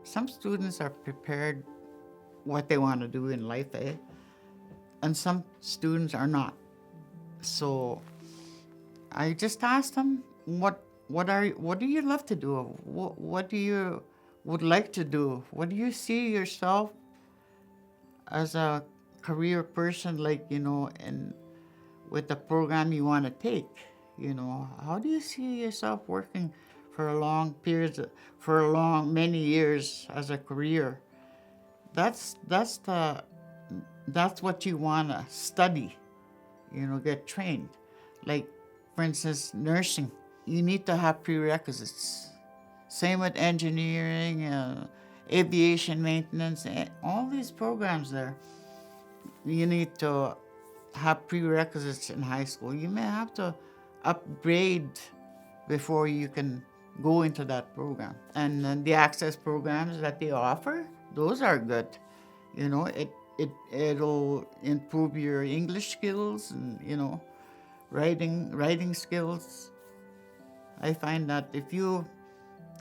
some students are prepared what they want to do in life, eh? And some students are not. So I just asked them, what do you love to do? What do you would like to do? What do you see yourself as a career person, like, and with the program you want to take? How do you see yourself working for a long periods, for a long many years as a career? That's what you want to study, get trained. Like, for instance, nursing, you need to have prerequisites. Same with engineering, aviation maintenance, and all these programs there. You need to have prerequisites in high school. You may have to upgrade before you can go into that program. And then the access programs that they offer, those are good. It'll improve your English skills and writing skills. I find that if you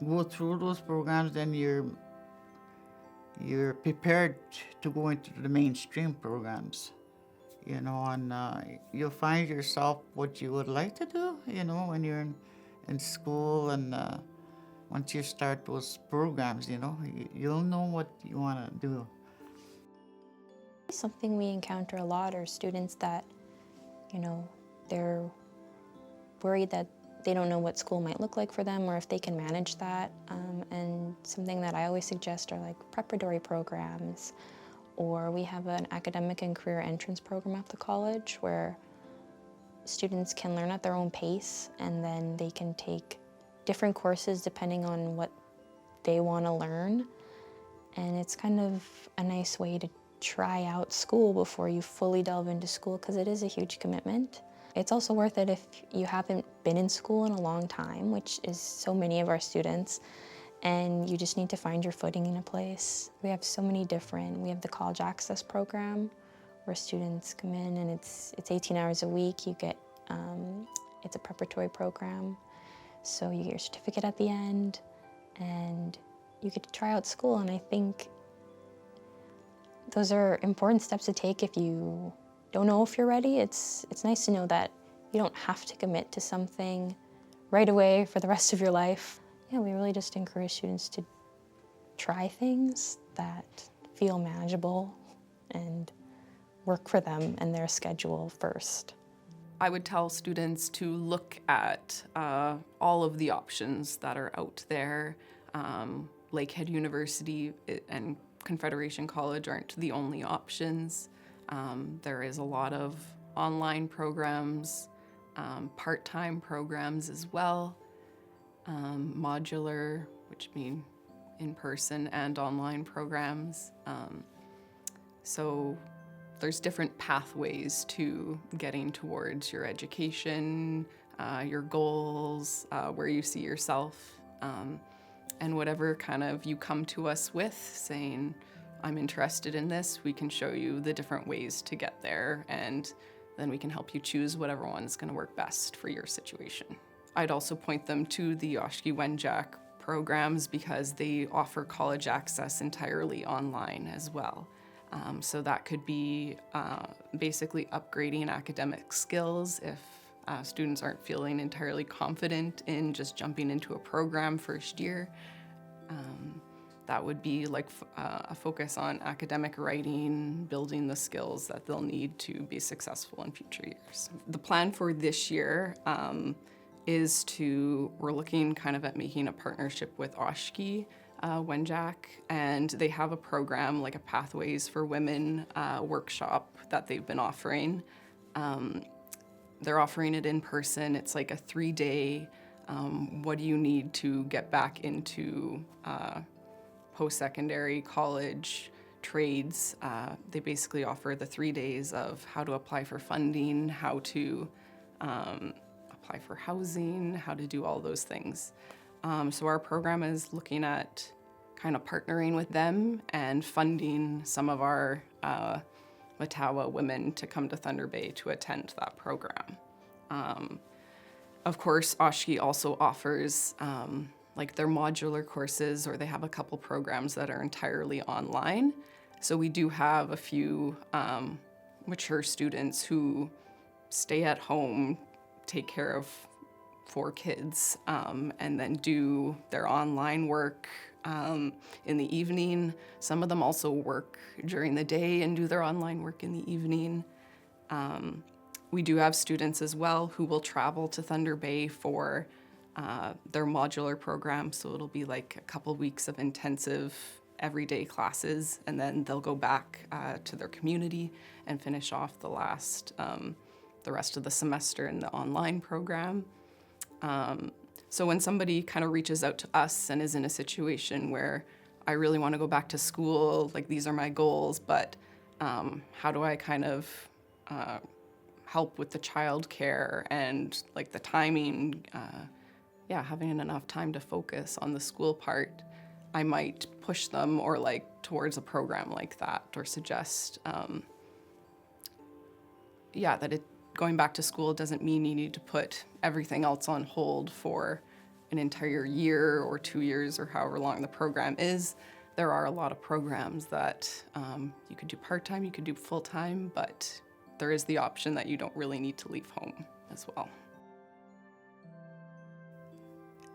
go through those programs, then you're prepared to go into the mainstream programs. And you'll find yourself what you would like to do, when you're in school, and once you start those programs, you'll know what you want to do. Something we encounter a lot are students that, they're worried that they don't know what school might look like for them or if they can manage that. And something that I always suggest are like preparatory programs, or we have an academic and career entrance program at the college where students can learn at their own pace, and then they can take different courses depending on what they want to learn. And it's kind of a nice way to try out school before you fully delve into school, because it is a huge commitment. It's also worth it if you haven't been in school in a long time, which is so many of our students, and you just need to find your footing in a place. We have so many we have the college access program where students come in, and it's 18 hours a week. You get, it's a preparatory program, so you get your certificate at the end, and you get to try out school. And I think those are important steps to take if you don't know if you're ready. It's nice to know that you don't have to commit to something right away for the rest of your life. Yeah, we really just encourage students to try things that feel manageable and work for them and their schedule first. I would tell students to look at all of the options that are out there. Lakehead University and Confederation College aren't the only options. There is a lot of online programs, part-time programs as well, modular, which mean in-person and online programs. So there's different pathways to getting towards your education, your goals, where you see yourself, and whatever kind of you come to us with saying, I'm interested in this, we can show you the different ways to get there, and then we can help you choose whatever one's going to work best for your situation. I'd also point them to the AUG2025 programs because they offer college access entirely online as well. So that could be basically upgrading academic skills if students aren't feeling entirely confident in just jumping into a program first year. That would be like a focus on academic writing, building the skills that they'll need to be successful in future years. The plan for this year is we're looking kind of at making a partnership with AUG2025, and they have a program, like a Pathways for Women workshop that they've been offering. They're offering it in person. It's like a 3-day, what do you need to get back into post-secondary, college, trades. They basically offer the 3 days of how to apply for funding, how to apply for housing, how to do all those things. So our program is looking at kind of partnering with them and funding some of our Matawa women to come to Thunder Bay to attend that program. Of course, AUG also offers like their modular courses, or they have a couple programs that are entirely online. So we do have a few mature students who stay at home, take care of 4 kids, and then do their online work in the evening. Some of them also work during the day and do their online work in the evening. We do have students as well who will travel to Thunder Bay for their modular program. So it'll be like a couple weeks of intensive everyday classes, and then they'll go back to their community and finish off the rest of the semester in the online program. So when somebody kind of reaches out to us and is in a situation where I really want to go back to school, like these are my goals, but how do I kind of help with the childcare and like the timing, having enough time to focus on the school part, I might push them or like towards a program like that, or suggest, that going back to school doesn't mean you need to put everything else on hold for an entire year or 2 years or however long the program is. There are a lot of programs that you could do part-time, you could do full-time, but there is the option that you don't really need to leave home as well.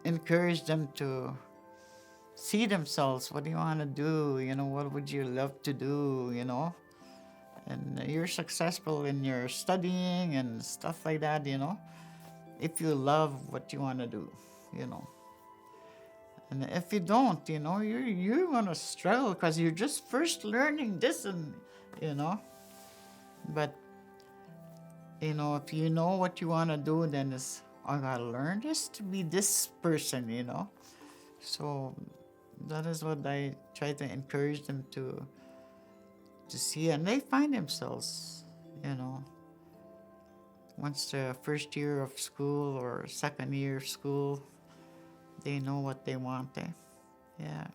Encourage them to see themselves. What do you want to do? What would you love to do? And you're successful in your studying and stuff like that, if you love what you want to do, And if you don't, you're going to struggle because you're just first learning this and, But, if you know what you want to do, then it's, I got to learn this to be this person, So that is what I try to encourage them to see, and they find themselves, once the first year of school or second year of school, they know what they want. Yeah.